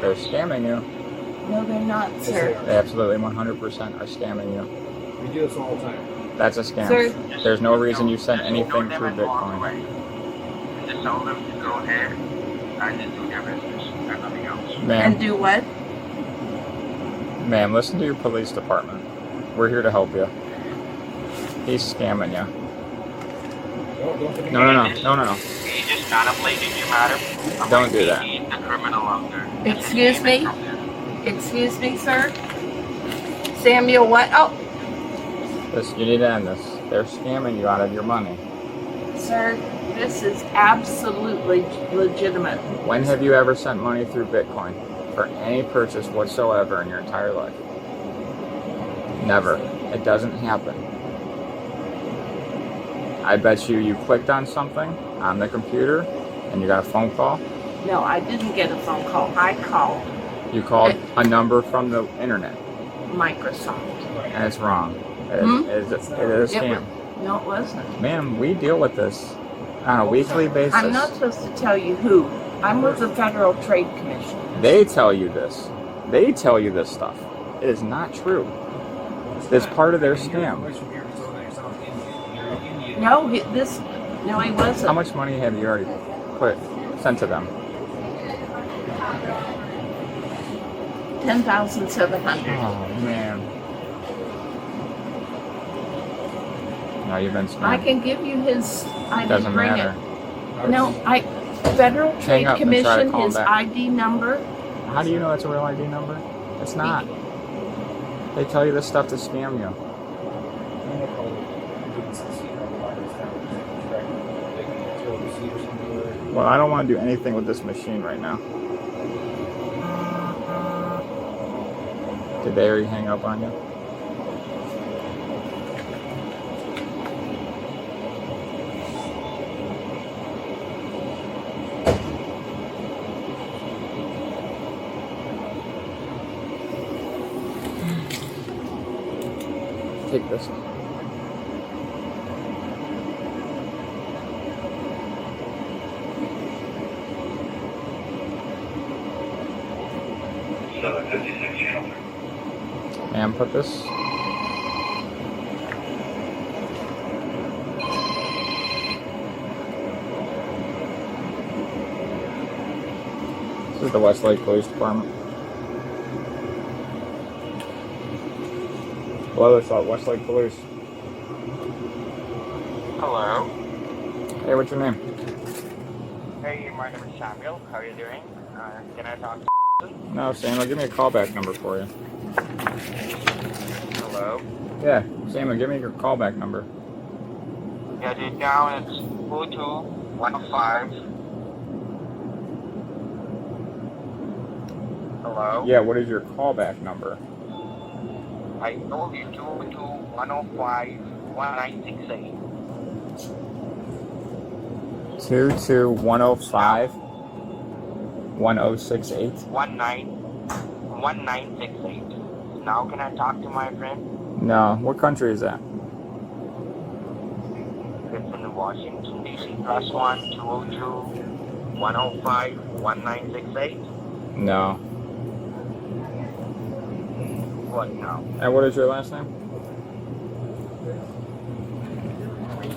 They're scamming you. No, they're not, sir. They absolutely 100% are scamming you. We do this all the time. That's a scam. Sir, There's no reason you sent anything through Bitcoin. Just tell them to go ahead and just do their business and nothing else. and Ma'am, do what? ma'am, listen to your police department. We're here to help you. He's scamming you. No. He just manipulated you, madam. Don't do that. He's the criminal out there. Excuse me? Excuse me, sir? Samuel, what? Oh, Listen, you need to end this. They're scamming you out of your money. sir, this is absolutely legitimate. When have you ever sent money through Bitcoin for any purchase whatsoever in your entire life? Never. It doesn't happen. I bet you clicked on something on the computer and you got a phone call. No, I didn't get a phone call. I called You called a number from the internet, Microsoft. and it's wrong. It is a scam. No, it wasn't. Ma'am, we deal with this on a weekly basis. I'm not supposed to tell you who. I'm with the Federal Trade Commission. They tell you this. They tell you this stuff. It is not true. It's part of their scam. No, he wasn't. How much money have you already sent to them? 10,700. Oh man. No, you've been I scammed. can give you his. I Doesn't didn't bring matter. it. No, Federal Trade up and try to Commission, call his back. ID number. How do you know it's a real ID number? It's not. They tell you this stuff to scam you. Well, I don't want to do anything with this machine right now. Did they already hang up on you? Take this. And put this. This is the Westlake Police Department. Hello, it's Westlake Police. Hello. Hey, what's your name? Hey, my name is Samuel. How are you doing? Can I talk to you? No, Samuel, give me a callback number for you. Hello. Yeah, Samuel, give me your callback number. Yeah, dude, now it's 42105. Hello? Yeah, what is your callback number? I told you 22105-1968. 22105 1068. 1968. Now can I talk to my friend? No, what country is that? It's in Washington, D.C. +1 202-105-1968. No. What now? And what is your last name?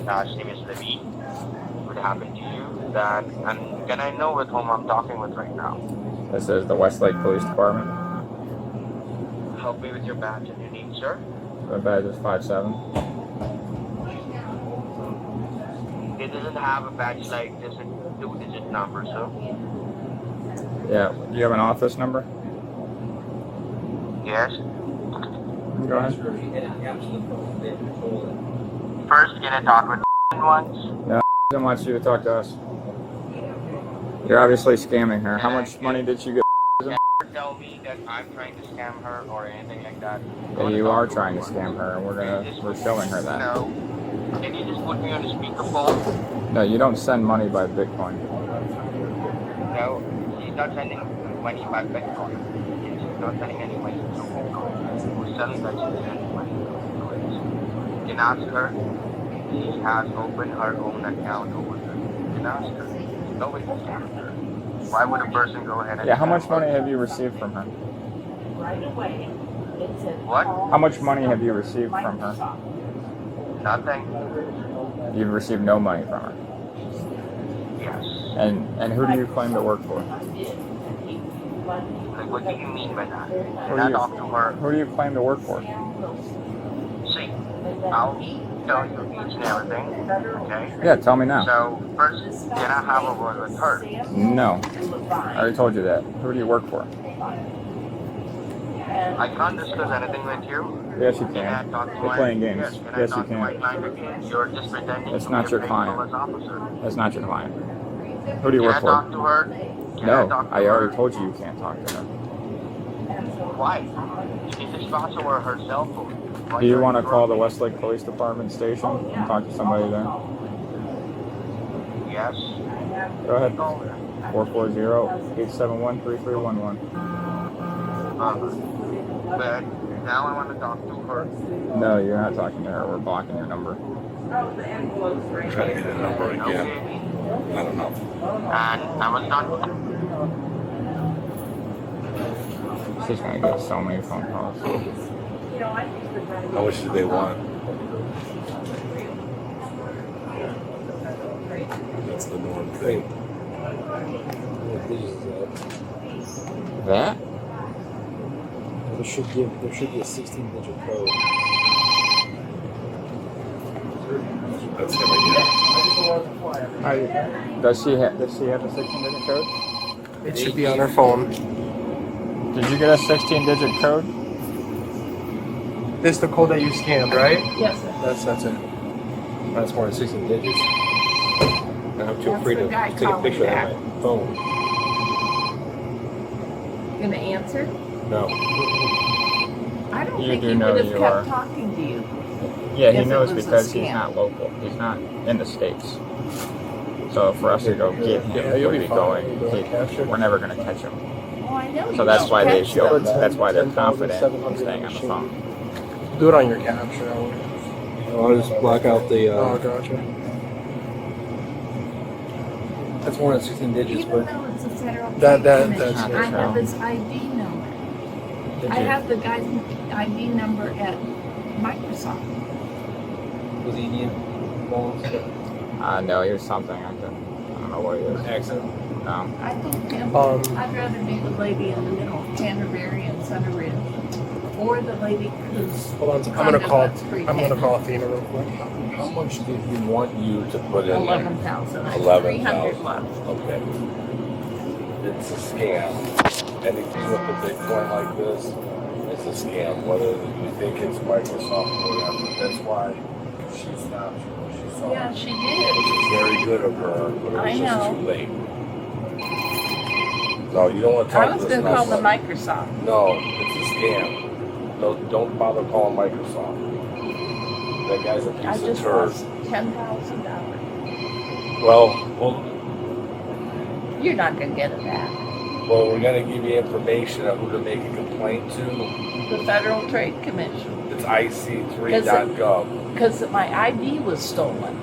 Last name is Levy. What happened to you? That, and can I know with whom I'm talking with right now? This is the Westlake Police Department. Help me with your badge and your name, sir. The badge is 57. It doesn't have a badge like this, a 2-digit number, so. Yeah, do you have an office number? Yes. Go ahead. First, can I talk with once? No, I don't want you to talk to us. You're obviously scamming her. How much money did you get? Tell me that I'm trying to scam her or anything like that. Yeah, you are trying to scam her, and we're showing her that. No. Can you just put me on the speakerphone? No, you don't send money by Bitcoin. No, she's not sending money by Bitcoin. She's not sending any money through Bitcoin. We're selling that she's sending money through it. You can ask her. She has opened her own account over there. You can ask her. Nobody can scam her. Why would a person go ahead and... Yeah, how much money have you received from her? What? How much money have you received from her? Nothing. You've received no money from her. Yes. And who do you claim to work for? Like, what do you mean by that? Who Can do I you, talk to her? who do you claim to work for? See, I'll tell you each and everything, okay? Yeah, tell me now. So, first, can I have a word with her? No. I already told you that. Who do you work for? I can't discuss anything with you. Yes, you Can I can. talk to We're my... playing games. Yes, can I Yes, you talk to my can. client again? You're just pretending That's to not be your a client. police officer. That's not your client. Who do you Can work I for? talk to her? Can No, talk to I her? already told you can't talk to her. Why? She can just talk to her her cell phone. Why Do you are want to call the interrupting? Westlake Police Department station and talk to somebody there? Yes. Go ahead. Call her. 440-871-3311. But now I want to talk to her. No, you're not talking to her. We're blocking your number. Try to get a number again. Okay. I don't know. And I was done. She's going to get so many phone calls. How much do they want? That's the norm thing. That? There should be a 16-digit code. That's gonna Does she have the 16-digit code? It should be on her phone. Did you get a 16-digit code? This is the code that you scanned, right? Yes, sir. That's it. That's more than 16 digits. I'm too afraid the to guy take a calling picture back. on my phone. Gonna answer? No. I don't You think do he know would have you kept are. talking to you. Yeah, If he it knows was a because he's scam. not local. He's not in the States. So for us to go get him Yeah, you'll would be be fine. going. You'll be captured. We're never going to catch him. Oh, I know. So you that's don't why they catch feel. them. That's why they're confident in 10,700 staying on the phone. Do it on your capture. I'll just block out the. Oh, gotcha. That's more than 16 digits, Even but though it's a federal That- trade that's commission, not I have true. his ID number. Did I you? have the guy's ID number at Microsoft. was he Indian? No, he was something. I don't know what he is. Accent. No. I told him I'd rather be the lady in the middle, Canterbury and Center Ridge, or the lady who's. Hold on, I'm gonna call Athena real quick. How much did he want you to put in there? 11,000. 11,000. 300 left. Okay. It's a scam. Anything with the Bitcoin like this, it's a scam. Whether you think it's Microsoft or whatever. That's why she stopped you when she saw Yeah, it. she did. Which is very good of her, but it I was just know. too late. No, you don't want to I talk was to this going to call the nobody. Microsoft. No, it's a scam. No, don't bother calling Microsoft. That guy's a I piece of just turd. lost $10,000. Well, You're not going to get it back. we're gonna give you information of who to make a complaint to. The Federal Trade Commission. It's ic3.gov. Because my ID was stolen.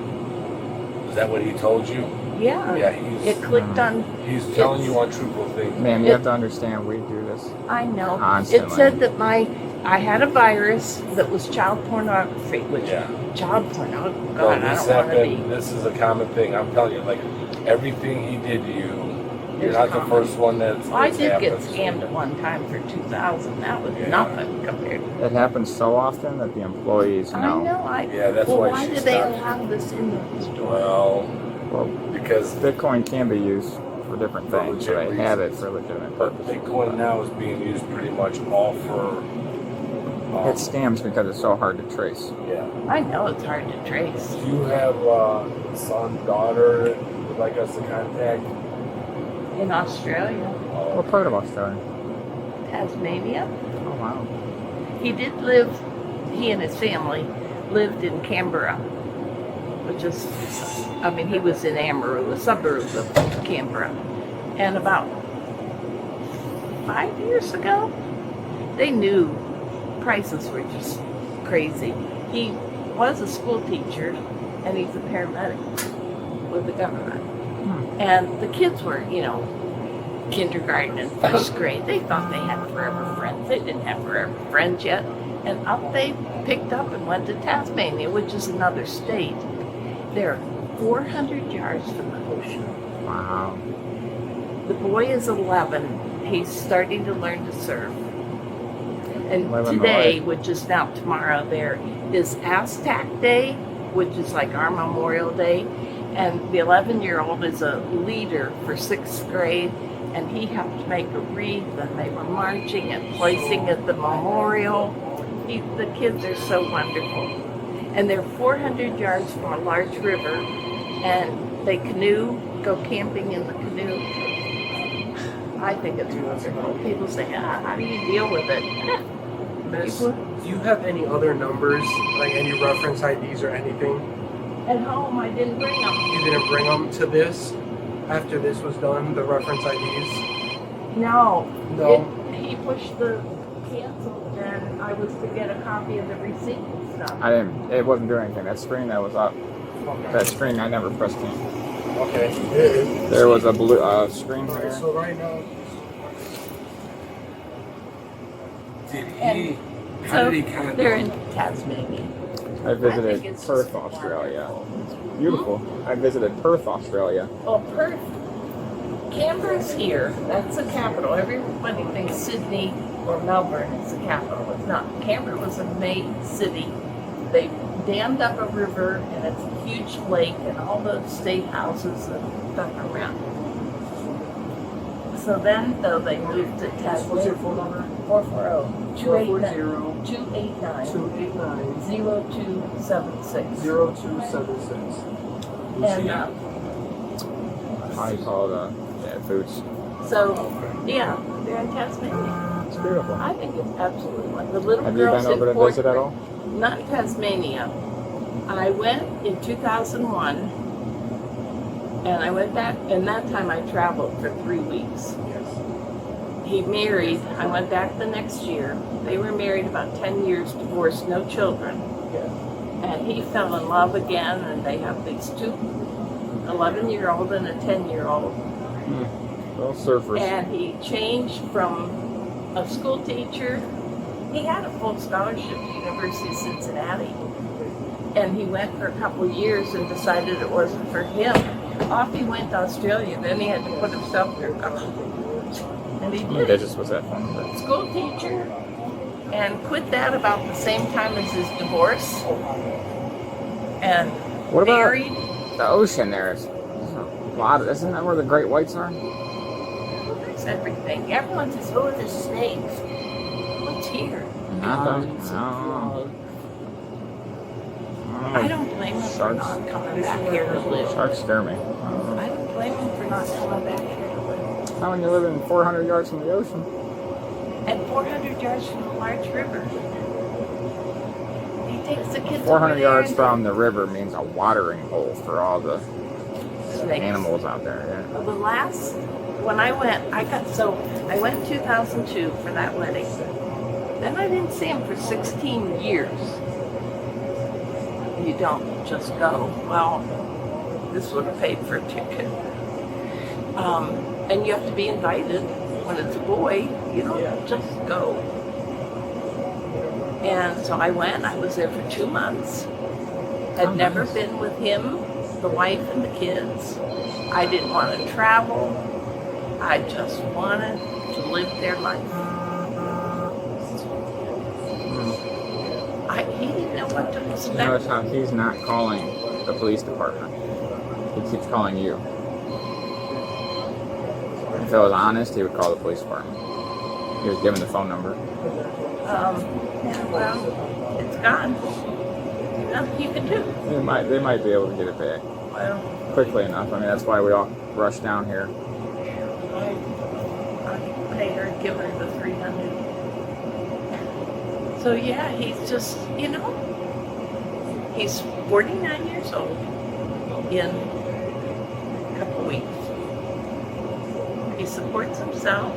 Is that what he told you? Yeah. Yeah, It clicked on. he's telling you untruthful things. Ma'am, you have to understand we do this. I know. Constantly. It said that I had a virus that was child pornography, which Yeah. child pornography. No, God, I this don't want to happened. be. This is a common thing. I'm telling you, like everything he did to you. You're It's not the common. first one that's. Well, I that's did get happened. scammed at one time for $2,000. That was Yeah. nothing compared. It happens so often that the employees I know. know. Yeah, that's well, why why she do they stopped. allow this in the store? Well, because Bitcoin can be used for different For things, so legit they have it reasons. for legitimate but purposes. Bitcoin now is being used pretty much all for. It scams because it's so hard to trace. Yeah. I know it's hard to trace. Do you have son, daughter that you would like us to contact? In Australia, What part of Australia? Tasmania, Oh wow. he and his family lived in Canberra, which is, I mean, he was in Amaru, a suburb of Canberra. And about 5 years ago, they knew prices were just crazy. He was a school teacher and he's a paramedic with the government. And the kids were, kindergarten and first grade. They thought they had forever friends. They didn't have forever friends yet. And up they picked up and went to Tasmania, which is another state. They're 400 yards from the ocean. Wow. The boy is 11. He's starting to learn to surf. And Living the today, life. which is now tomorrow, there is Aztec Day, which is like our Memorial Day. And the 11-year-old is a leader for 6th grade, and he helped make a wreath, and they were marching and placing at the memorial. The kids are so wonderful. And they're 400 yards from a large river, and they canoe, go camping in the canoe. I think it's wonderful. People say, how do you deal with it? Miss, do you have any other numbers, like any reference IDs or anything? At home, I didn't bring them. You didn't bring them to this after this was done, the reference IDs? No. No. He pushed the cancel, and I was to get a copy of the receipt and stuff. I didn't. It wasn't doing anything. That screen that was up. That screen I never pressed in. Okay. There was a blue screen Alright, here. so right now, So they're in Tasmania. I I visited think it's Perth, just Australia. It's beautiful. I visited Perth, Australia. Well, Perth, Canberra's here. That's the capital. Everybody thinks Sydney or Melbourne is the capital. It's not. Canberra was a made city. They dammed up a river, and it's a huge lake, and all the state houses and stuff around. So then, though, they moved to Tasmania. what's your phone number? 440-289-0276. 0276. And How you call it? Boots. so, yeah, they're in Tasmania. It's beautiful. I think it's absolutely wonderful. The little Have you girls been over in to fourth visit at all? grade- Not Tasmania. I went in 2001, and I went back, and that time I traveled for 3 weeks. He married, I went back the next year. They were married about 10 years, divorced, no children. And he fell in love again, and they have these two, 11-year-old and a 10-year-old. Little surfers. And he changed from a school teacher. He had a full scholarship at the University of Cincinnati. And he went for a couple of years and decided it wasn't for him. Off he went to Australia. Then he had to put himself through college. And he That did. just was that fun. School teacher. And quit that about the same time as his divorce. And What about married. the ocean there? It's a lot. Isn't that where the great whites are? There's everything. Everyone says, oh, there's snakes. What's here? Nothing. I don't blame him for not coming back here to live. Sharks scare me. I don't blame him for not coming back here to live. How when you live in 400 yards from the ocean? And 400 yards from a large river. He takes the kids 400 over there yards and from the river means a watering hole for all the snakes. animals out there. Yeah. Well, the last, when I went, I went in 2002 for that wedding. Then I didn't see him for 16 years. You don't just go, well, this would have paid for a ticket. And you have to be invited. When it's a boy, you don't just go. And so I went, I was there for 2 months. Had never been with him, the wife and the kids. I didn't want to travel. I just wanted to live their life. He didn't know what to expect. Notice how he's not calling the police department. He keeps calling you. If it was honest, he would call the police department. He was given the phone number. Yeah, well, it's gone. Nothing you can do. They might be able to get it back Well, quickly enough. I mean, that's why we all rush down here. I pay her, give her the 300. So yeah, he's just, he's 49 years old in a couple weeks. He supports himself.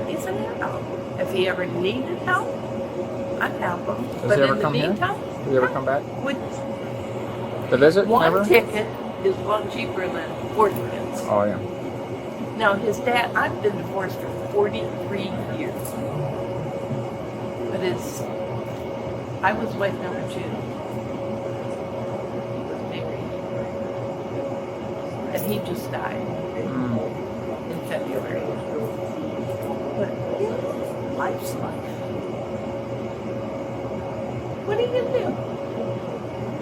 He's an adult. If he ever needed help, I'd help him. Does But he ever in the come here? meantime, Does he ever come back would to visit? one Never? ticket is a lot cheaper than 4 tickets. Oh yeah. No, his dad, I've been divorced for 43 years. But I was wife number 2. He was married. And he just died in February. But, life's life. What are you going to do?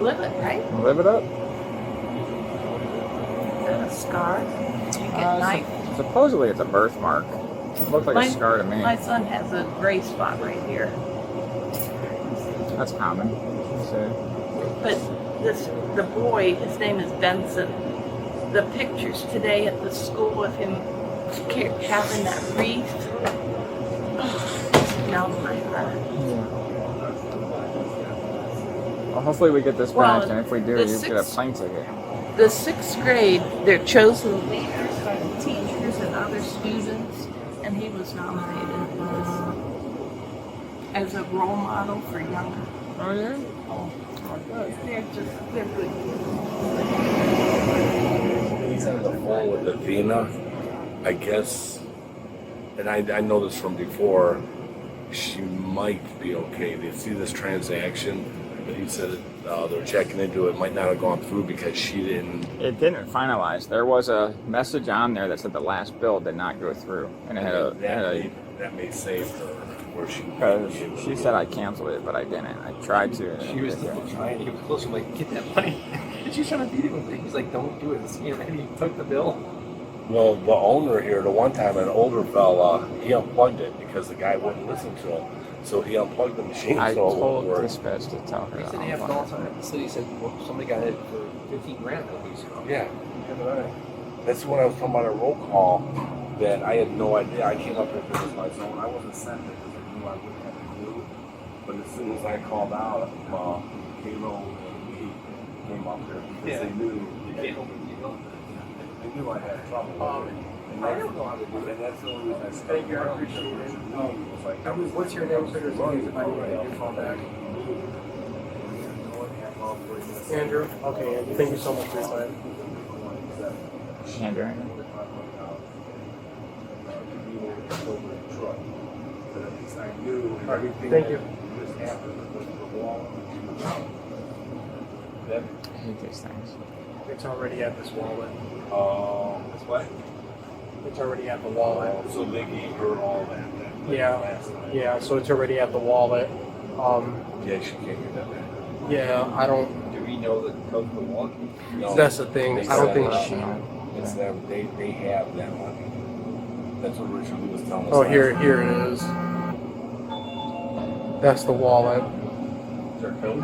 Live it, right? Live it up. Is that a scar? Did you get knifed? Supposedly it's a birthmark. It looked like a scar to me. My son has a gray spot right here. That's common. So, But the boy, his name is Benson. The pictures today at the school of him having that wreath, melted my heart. well, hopefully we get this Well, finished, and if we do, the you get a plane ticket. The 6th grade, they're chosen leaders by the teachers and other students, and he was nominated as a role model for younger. Oh yeah. They're good. He's on the phone with Athena, I guess, and I know this from before, she might be okay. They see this transaction, but he said they're checking into it, might not have gone through because she didn't. It didn't finalize. There was a message on there that said the last bill did not go through, and it had that may save her where she. because she said I canceled it, but I didn't. I tried to. She was trying to get close. I'm like, get that money. And she's trying to beat it with it. He's like, don't do it. And he took the bill. Well, the owner here, the one time, an older fella, he unplugged it because the guy wouldn't listen to him. So he unplugged the machine. I so it told wouldn't work. dispatch to tell her. He said they have calls on it. The city said, well, somebody got it for 15 grand at least. Yeah. That's when I was talking about a roll call that I had no idea. I came up here because my zone. I wasn't sent it because I knew I wouldn't have to do. But as soon as I called out, Halo and me came up here because they knew. They knew I had trouble. And I don't know how to do it. And that's the only reason I said. Thank you, I appreciate it. What's your name, sir? If I need to get your phone back. Andrew? Okay, Andrew. Thank you so much for your time. Andrew. Thank you. I hate these things. It's already at this wallet. That's what? It's already at the wallet. So they gave her all that. Yeah, so it's already at the wallet. Yeah, she can't get that back. Yeah, I don't. Do we know the code for the wallet? No, That's the thing. they I don't set think it up. she. It's them. They have that money. That's what Richard Lee was telling us. Oh, last here time. it is. That's the wallet. Is there a code?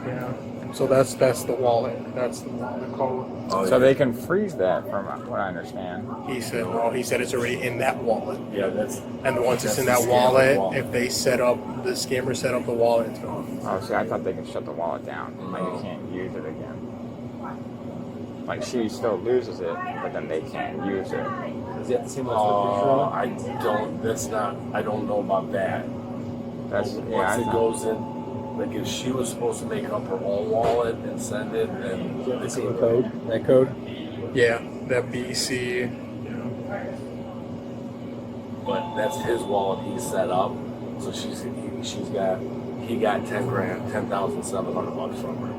Yeah. So that's the wallet. That's the code. Oh, So yeah. they can freeze that, from what I understand. He said no. He said it's already in that wallet. Yeah, that's. And once it's in That's that the scammer wallet, if they set up the scammer set up the wallet, it's gone. Oh, see, I thought they could shut the wallet down. Like you can't use it again. Like she still loses it, but then they can't use it. Is that the same one that's picture on? I don't. That's not. I don't know about that. That's Once yeah. I it thought- goes in, like if she was supposed to make up her own wallet and send it, then Is that the same code? That code? Yeah, that BC. but that's his wallet he set up. So he got 10 grand, $10,700 from her.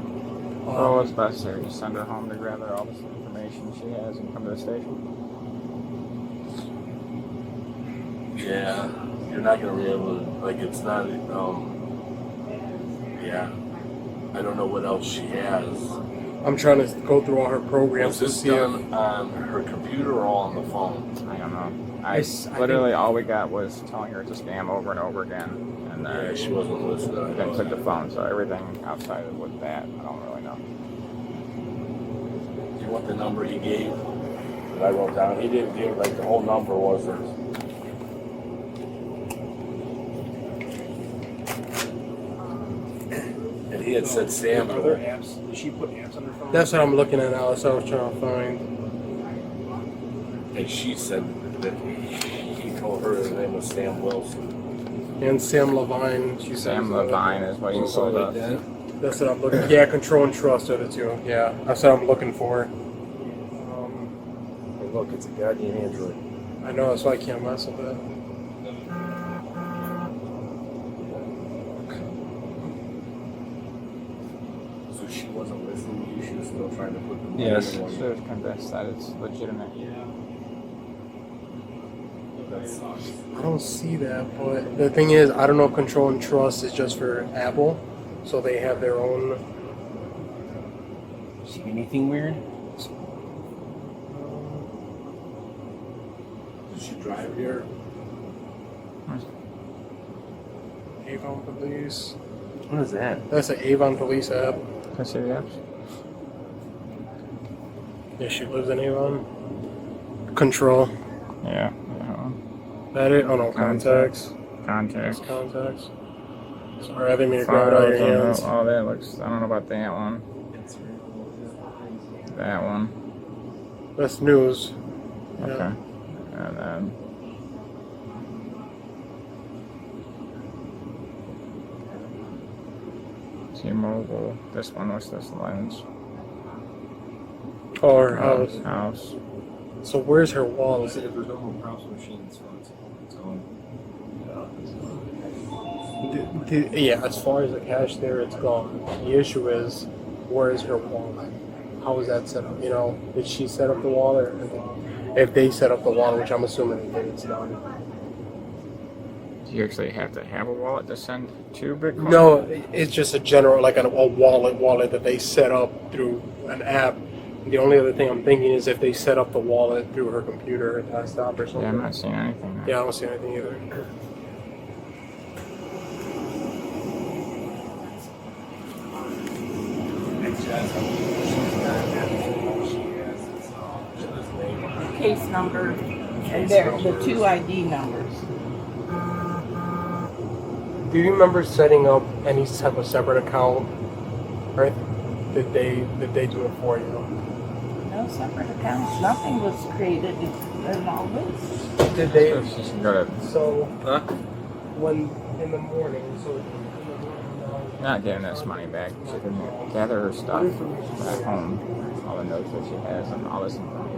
Oh, what's best there? Just send her home to gather all this information she has and come to the station. Yeah, you're not gonna be able to, like, it's not, yeah. I don't know what else she has. I'm trying to go through all her programs Was to this see if. done on her computer or on the phone? I don't know. I Literally all we got was telling her it's a scam over and over again, and Yeah, then she wasn't listening. then took the phone. So everything outside of with that, I don't really know. Do you want the number he gave that I wrote down? He didn't give, like, the whole number wasn't. And he had said sample. apps? Did she put apps on her phone? That's what I'm looking at now. That's what I was trying to find. And she said that he told her his name was Sam Wilson. And Sam Levine. She said. Sam Levine is what you told us. That's what I'm looking. Yeah, control and trust are the two. Yeah, that's what I'm looking for. Hey, look, it's a guardian Android. I know, that's why I can't mess with it. So she wasn't listening to you. She was still trying to put the money Yes. in one. She was convinced that it's legitimate. That sucks. I don't see that, but the thing is, I don't know if control and trust is just for Apple, so they have their own. See anything weird? Did she drive here? Avon Police. What is that? That's an Avon Police app. Can I see the apps? Yeah, she lives in Avon. Control. Yeah. That it? Oh no, contacts. Contacts. Contacts. Sorry, I didn't mean to grab it out of your hands. Oh, that looks. I don't know about that one. That one. That's news. Okay. Yeah. And then. T-Mobile. This one was this lens. Oh, her house. House. So where's her wallet? Said if there's no more props machines for its own. Yeah, as far as the cash there, it's gone. The issue is, where is her wallet? How is that set up? You know, did she set up the wallet? If they set up the wallet, which I'm assuming they did, it's done. Do you actually have to have a wallet to send to Bitcoin? No, it's just a general, like a wallet that they set up through an app. The only other thing I'm thinking is if they set up the wallet through her computer or desktop or something. Yeah, I'm not seeing anything. Yeah, I don't see anything either. Case number and the two ID numbers. Do you remember setting up any type of separate account? Right? Did they do it for you? No separate accounts. Nothing was created in all this. Did they? She should go to. So Huh? when in the morning, so Not getting this money back. She can gather her stuff at home. All the notes that she has and all this information.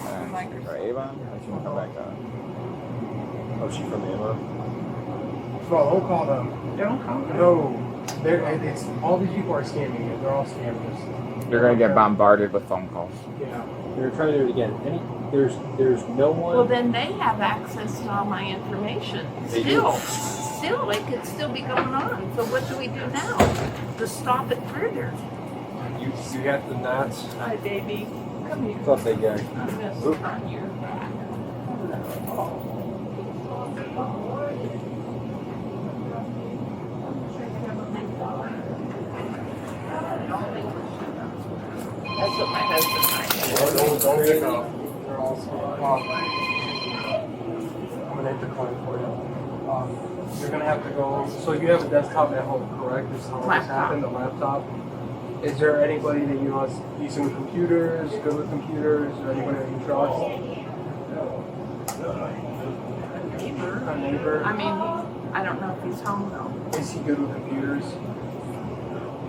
And then for Avon, or she can come back to. Oh, she from Avon? well, don't call them. Don't call them. No, it's all these people are scamming you. They're all scammers. You're gonna get bombarded with phone calls. Yeah. They're trying to do it again. There's no one. Well, then they have access to all my information. Still, it could still be going on. So what do we do now to stop it further? You have to not. Hi, baby. Come here. What's up, big guy? I'm gonna sit on your back. That's what my husband likes. Don't get off. They're all I'm gonna hit the coin for you. You're gonna have to go. So you have a desktop at home, correct? This is how this Laptop. happened. The laptop. Is there anybody that you know is decent with computers, good with computers, or anybody that you trust? Neighbor. A neighbor. I mean, I don't know if he's home though. Is he good with computers?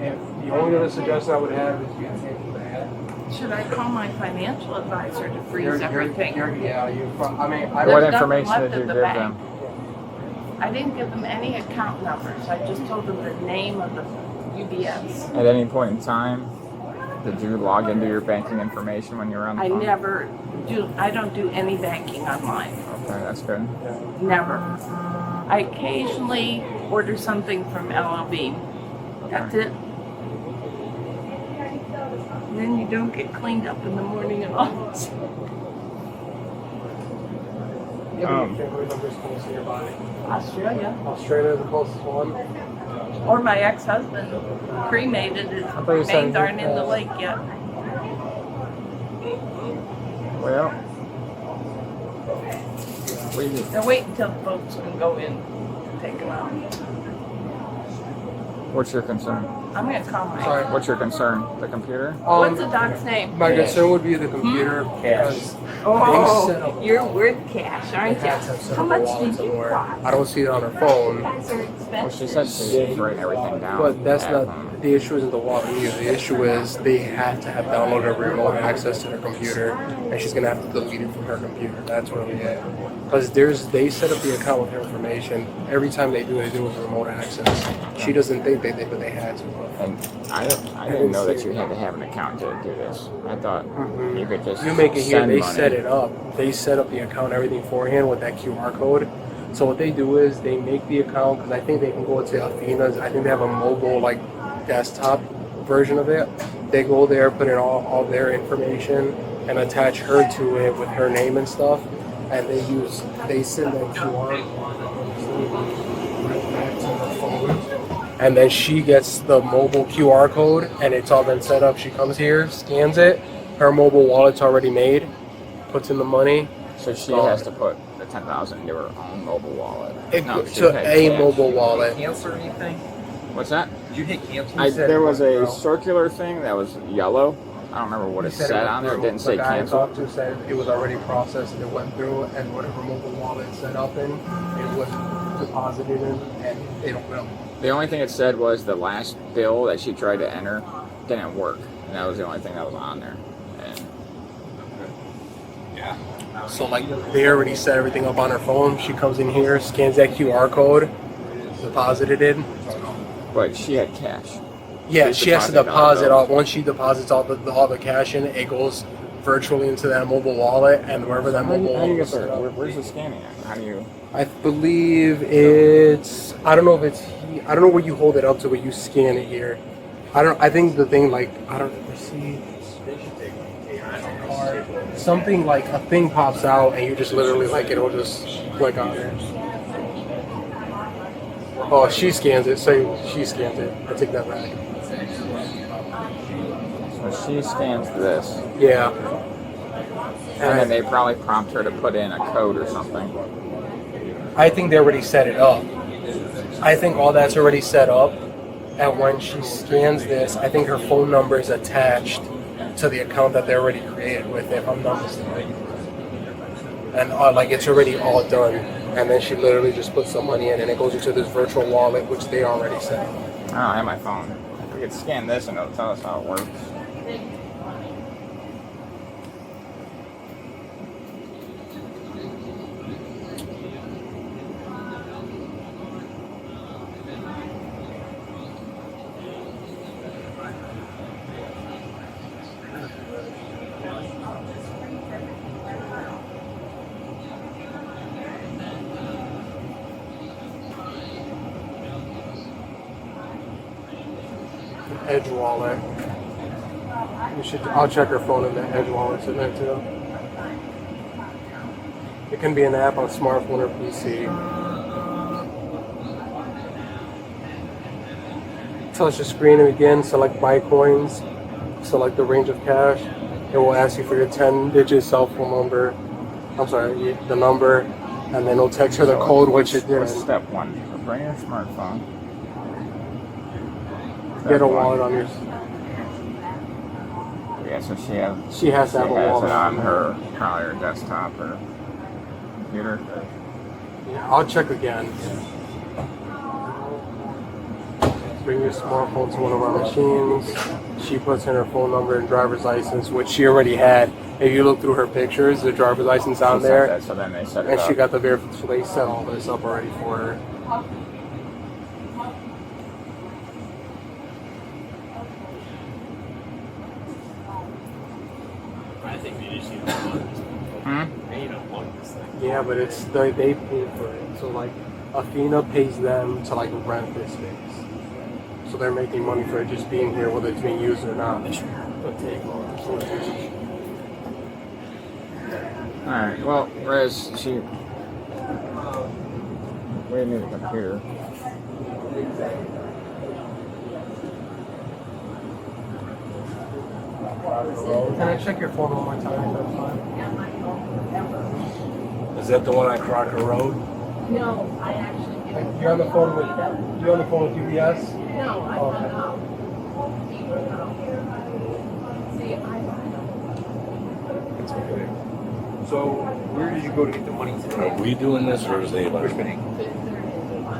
If the only other suggestion I would have is you take that. Should I call my financial advisor to freeze everything? I mean, I What There's nothing information left did you at the give bank. them? I didn't give them any account numbers. I just told them the name of the UBS. At any point in time, did you log into your banking information when you were on the I phone? never do. I don't do any banking online. Okay, that's good. Never. I occasionally order something from LLB. That's it. And then you don't get cleaned up in the morning and all. Yeah, but your family members close nearby. Australia. Australia is the closest one. Or my ex-husband cremated. His thought you said remains he aren't in the passed. lake yet. Well, They're waiting until the folks can go in and take them out. what's your concern? I'm gonna call my. Sorry. What's your concern? The computer? What's the dog's name? My concern would be the computer because Oh, they set up. you're worth cash, aren't They have to have you? set How up a much wallet did you somewhere. cost? I don't see it on her phone. You guys are Well, she expensive. said she'd write everything down. But that's at not home. the issue. Isn't the wallet either. The issue is they had to have downloaded remote access to their computer, and she's gonna have to delete it from her computer. That's really it. Because they set up the account with her information. Every time they do it with remote access. She doesn't think they did, but they had to. And I didn't know that you had to have an account to do this. I thought you could just You make it here. send They money. set it up. They set up the account, everything beforehand with that QR code. So what they do is they make the account because I think they can go to Athena's. I think they have a mobile like desktop version of it. They go there, put in all their information, and attach her to it with her name and stuff. And they send that QR back to her phone. And then she gets the mobile QR code, and it's all been set up. She comes here, scans it. Her mobile wallet's already made. Puts in the money. So she has to put the 10,000 into her own mobile wallet. No, she to had a cash. mobile wallet. Cancel or anything? What's that? Did you hit cancel? There was a bro. circular thing that was yellow. I don't remember what it He said went on there. It through. didn't say the guy I cancel. talked to said it was already processed and it went through, and whatever mobile wallet it's set up in, it was deposited in, and they don't know. The only thing it said was the last bill that she tried to enter didn't work. And that was the only thing that was on there. And So like they already set everything up on her phone. She comes in here, scans that QR code, deposited it. but she had cash. Yeah, Just she has to deposit deposit all all. Once she deposits all the cash in, it goes virtually into that mobile wallet, and wherever that How do mobile you wallet get is set there? up. Where's the scanning at? How do you? I believe it's. I don't know if it's. I don't know where you hold it up to, but you scan it here. I don't. I think the thing like I don't receive card. Something like a thing pops out, and you just literally like it'll just click on it. Oh, she scans it. So she scans it. I take that back. So she scans this, Yeah. and then they probably prompt her to put in a code or something. I think they already set it up. I think all that's already set up. And when she scans this, I think her phone number is attached to the account that they already created with, if I'm not mistaken. And like it's already all done. And then she literally just puts some money in, and it goes into this virtual wallet, which they already set up. I don't have my phone. We could scan this and it'll tell us how it works. Edge wallet. I'll check her phone in the Edge wallet's in there too. It can be an app on smartphone or PC. Touch the screen and again select buy coins. Select the range of cash. It will ask you for your 10-digit cell phone number. I'm sorry, the number, and then it'll text her the code, which it What's did. step one? Bring your smartphone. Get a wallet on your. Yeah, so she has. She has to have a wallet it on her, probably her desktop or computer. Yeah, I'll check again. Bring your smartphone to one of our machines. She puts in her phone number and driver's license, which she already had. If you look through her pictures, the driver's license on She there, sent that, so then they set it and up. she got the verification. So they set all this up already for her. I think they just need to fund. They need to fund this thing. Yeah, but it's they pay for it. So like, Athena pays them to like rent this space. So they're making money for it just being here, whether it's being used or not. Alright, well, whereas she. We need a computer. Can I check your phone one more time? If that's fine. Is that the one on Crocker Road? No, I actually. You're on the phone with UPS? No, I don't know. It's okay. So, where did you go to get the money Are today? we doing this or is they Which like? bank?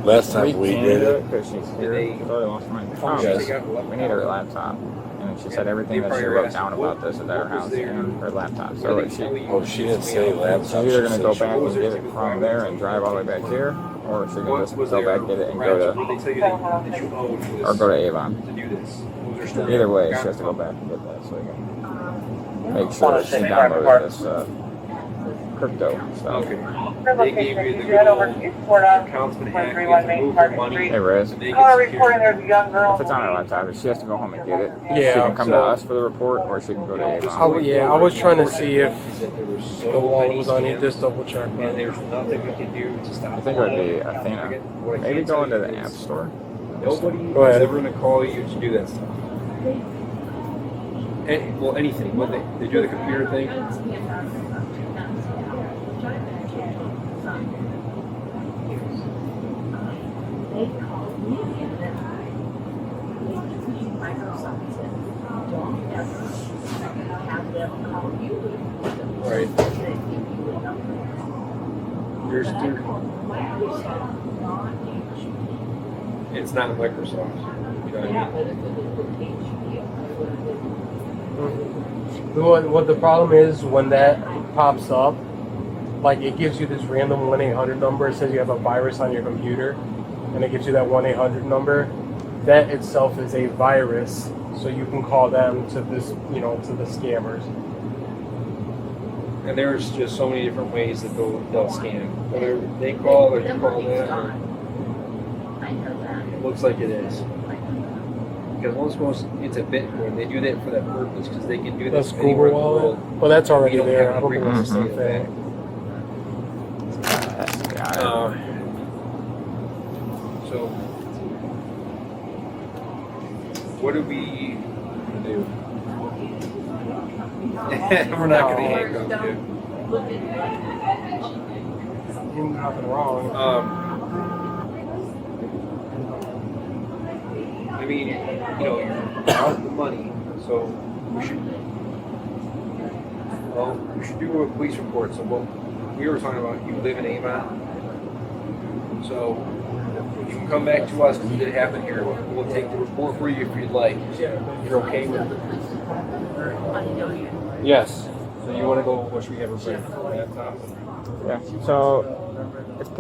Last time we can't did do it, because she's here. they- She's already lost money. How much did they Yes. got? We need her laptop. And she said everything They that she probably wrote asked, down what- about this is at her what was house their- and her laptop. What So did they she, tell you? oh, she didn't say laptop. she's either going She to go said back she and get it from there and drive all the way back here, or she can What just was go their back, get it, and ratchet? go What did they tell you that you owed for this? or go to Avon. To do this? What was their story? Either way, she has to go back and get that so we can make sure that she downloaded this crypto stuff. Okay. They gave you the good old account's been hacked, you have to move your money. Hey, Riz. And they get Caller security. reporting there's a young girl. If it's on her laptop, she has to go home and get it. Yeah, She can come to so- us for the report, or she can go to Avon. I was trying to see if Is that there were so the wall many was on scams, it. Just double check. and there's nothing we can do to stop I think it would be it. Athena. What I Maybe can go tell into you the is App Store. Nobody Go ahead. is ever going to call you to do that stuff. Well, anything. What they do the computer thing. Right. There's it's not Microsoft. You know what I mean? What the problem is when that pops up, like it gives you this random 1-800 number. It says you have a virus on your computer, and it gives you that 1-800 number. That itself is a virus, so you can call them to this, to the scammers. And there's just so many different ways that they'll scam. Whether they call or you call them, it looks like it is. Because once goes into Bitcoin, they do that for that purpose because they can do That's this Google anywhere in the Wallet. world. Well, that's already You don't there. have I don't to think it's the bring same it thing. back. So, what do we do? We're not going to handcuff you. Nothing wrong. I mean, you're out the money, so we should do a police report. So what we were talking about, you live in Avon, so you can come back to us because it did happen here. We'll take the report for you if you'd like. You're okay with it? Yes. So you want to go? What should we have a laptop? Yeah. So it's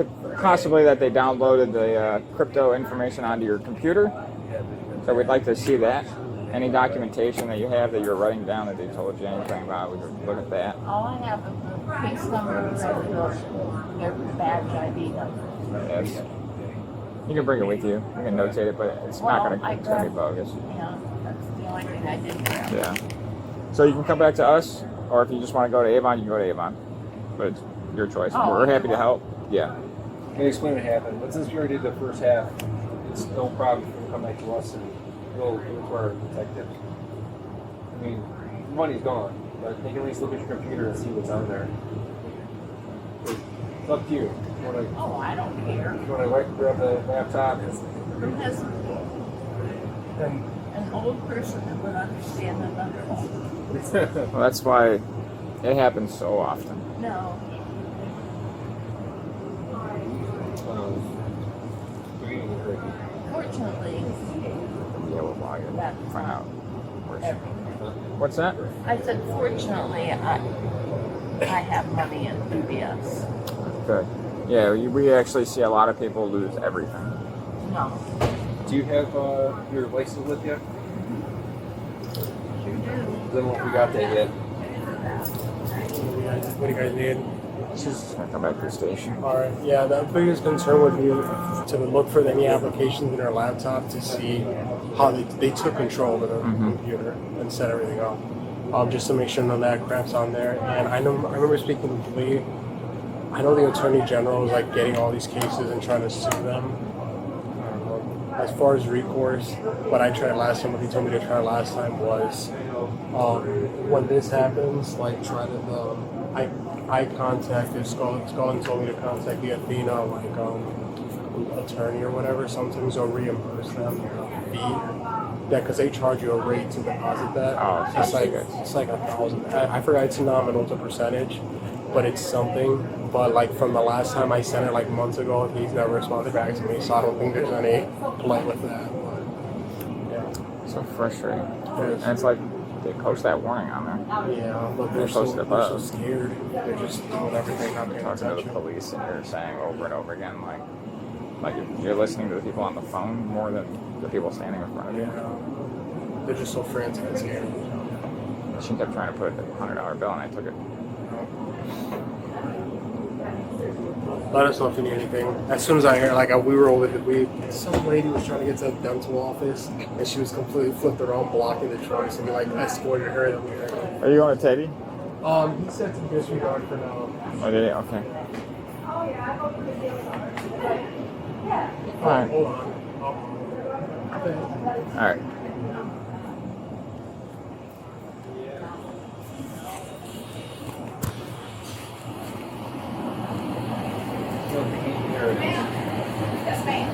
possibly that they downloaded the crypto information onto your computer. So we'd like to see that. Any documentation that you have that you're writing down that they told you anything about, we could look at that. All I have is the case number and their badge ID number. Yes. You can bring it with you. You can notate it, but it's not gonna. It's gonna be bogus. Yeah, that's the only thing I did grab. Yeah. So you can come back to us, or if you just want to go to Avon, you can go to Avon. But it's your choice. Oh, We're happy to help. Yeah. Let me explain what happened. But since we already did the first half, it's no problem if you come back to us and we'll give it to our detectives. I mean, the money's gone, but they can at least look at your computer and see what's on there. It's up to you. You want to Oh, I don't care. grab the laptop? Who has an old person that would understand another one? Well, that's why it happens so often. No. Fortunately, Yeah, we'll log it. that's Find out. everything. What's that? I said, fortunately, I have money in UBS. Good. Yeah, we actually see a lot of people lose everything. No. Do you have your license with you? You do. I don't know if we got that yet. What do you guys need? Just gonna come back to the station. All right. Yeah, the biggest concern would be to look for any applications in our laptop to see how they took control of the computer and set everything up. Just to make sure none of that crap's on there. And I remember speaking to Lee. I know the Attorney General is like getting all these cases and trying to sue them. As far as recourse, what I tried last time, what he told me to try last time was when this happens, like try to I contacted Scullen told me to contact the Athena attorney or whatever. Sometimes they'll reimburse them a fee that because they charge you a rate to deposit that. Oh, so It's like 1,000. I forgot it's nominal, it's a percentage, but it's something. But like from the last time I sent it like months ago, he's never responded back to me, so I don't think there's any play with that. But, yeah. so frustrating. There's- And it's like they post that warning on there. Yeah, but They're posted they're so above. scared. They're just doing everything not paying Talking to the attention. police and you're saying over and over again, like you're listening to the people on the phone more than the people standing in front of you. Yeah, they're just so frantic and scared. She kept trying to put a $100 bill and I took it. Let us know if you need anything. As soon as I hear, we were over some lady was trying to get to the dental office, and she was completely flipped around, blocking the truck, so we escorted her. And we heard her. Are you going to Teddy? He said to disregard for now. Oh, did he? Okay. Alright. Hold on. Alright. Yes, ma'am.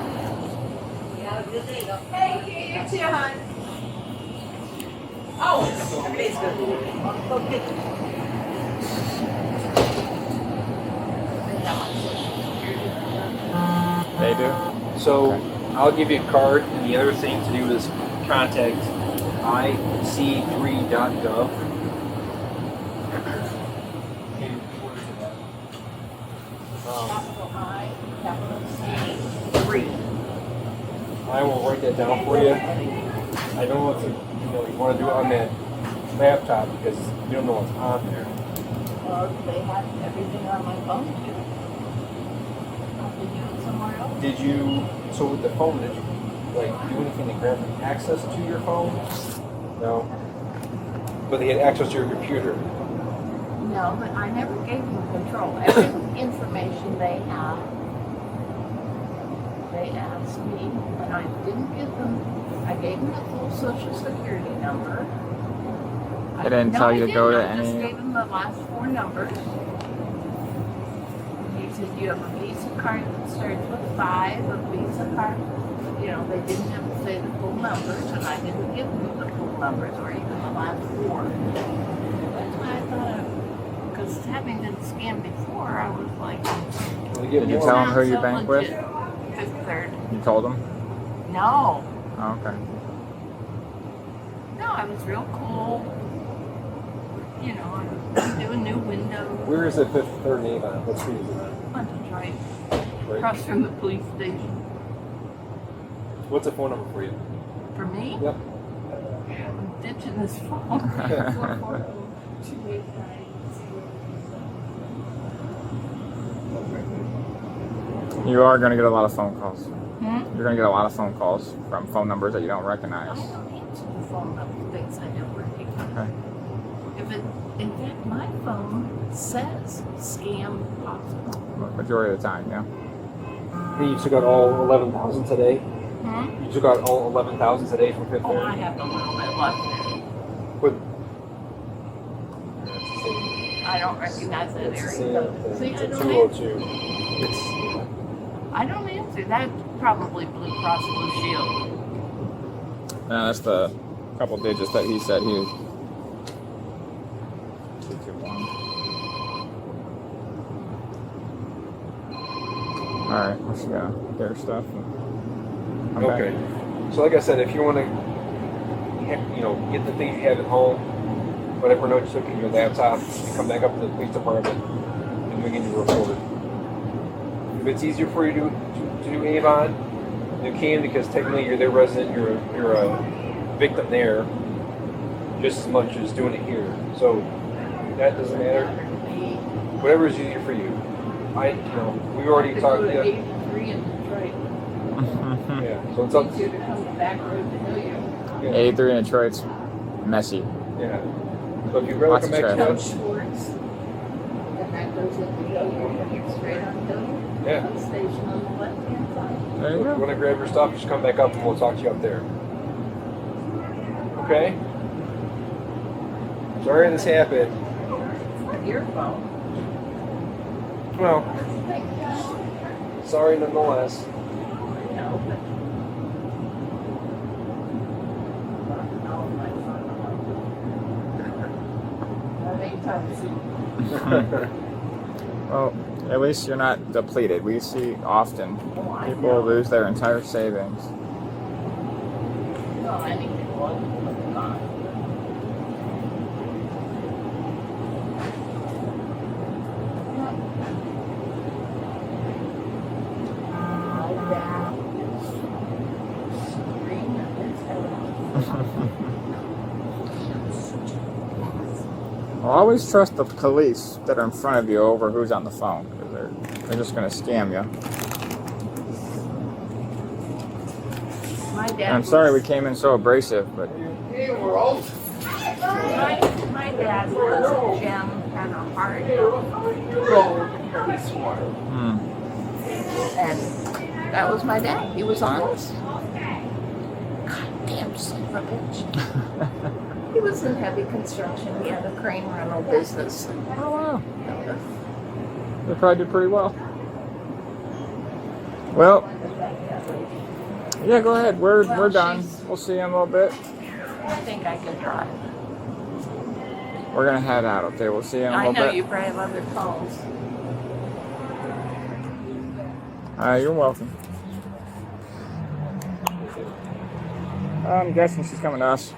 Hey, you too, hon. Oh, everybody's good. Go get them. They do? So I'll give you a card, and the other thing to do is contact ic3.gov. Capital I, capital C, 3. I will write that down for you. I don't know if you want to do it on that laptop because you don't know what's on there. Well, they have everything on my phone too. I'll do it somewhere else. Did you? So with the phone, did you do anything to grant them access to your phone? No. But they had access to your computer. No, but I never gave them control. Every information they have, they asked me, but I didn't give them. I gave them the full social security number. They didn't tell you to go to I just any- gave them the last 4 numbers. He said, you have a Visa card that starts with 5, a Visa card. You know, they didn't have to say the full numbers, and I didn't give them the full numbers or even the last 4. That's why I thought, because having been scammed before, I was like, Did you tell them who you sounds so bank with? legit. Fifth Third. You told them? No. Oh, okay. No, I was real cool. You know, I'm doing new windows. Where is the Fifth Third name on? What street is it on? On Detroit. Right. Across from the police station. What's the phone number for you? For me? Yep. I'm ditching this phone. 44289. You are going to get a lot of phone calls. Hmm? You're going to get a lot of phone calls from phone numbers that you don't recognize. I don't answer the phone number things I don't recognize. Okay. In fact, my phone says scam possible. Majority of the time, yeah. You took out all 11,000 today. Hmm? You took out all 11,000 today from Fifth Oh, I Third. have a little bit left. But I don't recognize that it's the area. same See, thing. I It's a don't 202. It's I don't answer. That's probably Blue Cross Blue Shield. No, that's the couple digits that he said he was. 221. Alright, let's go. Their stuff. I'm back. okay. So like I said, if you want to, get the things you have at home, whatever notes you took in your laptop, and come back up to the police department, and we get you reported. If it's easier for you to do Avon, you can, because technically you're their resident, you're a victim there, just as much as doing it here. So that doesn't matter. Whatever is easier for you. We already talked. Yeah, 83 in Detroit. yeah. So it's up. Easier to come back road to Hilliard. Yeah. 83 in Detroit's messy. Yeah. So if you'd rather Lots come of back to traffic. us, Schwartz. And that goes into Hilliard. Straight on Hilliard. yeah. Bus station on the left-hand side. There If you you go. want to grab your stuff, just come back up and we'll talk to you up there. Okay? Sorry this happened. It's not your phone. Well, Thank you. sorry nonetheless. No, but anytime soon. Well, at least you're not depleted. We see often people lose their entire savings. Well, anything was gone. My dad screamed at his head off. Well, always trust the police that are in front of you over who's on the phone, because they're just going to scam you. My dad And I'm sorry we was- came in so abrasive, but My dad was a gem and a hard gold police war. And that was my dad. He was honest. Goddamn son of a bitch. He was in heavy construction. He had a crane rental business. oh wow, they probably did pretty well. Well, yeah, go ahead. We're done. she's- We'll see you in a little bit. I think I can drive. We're gonna head out. Okay, we'll see you in a I little know bit. you probably have other calls. You're welcome. I'm guessing she's coming to us.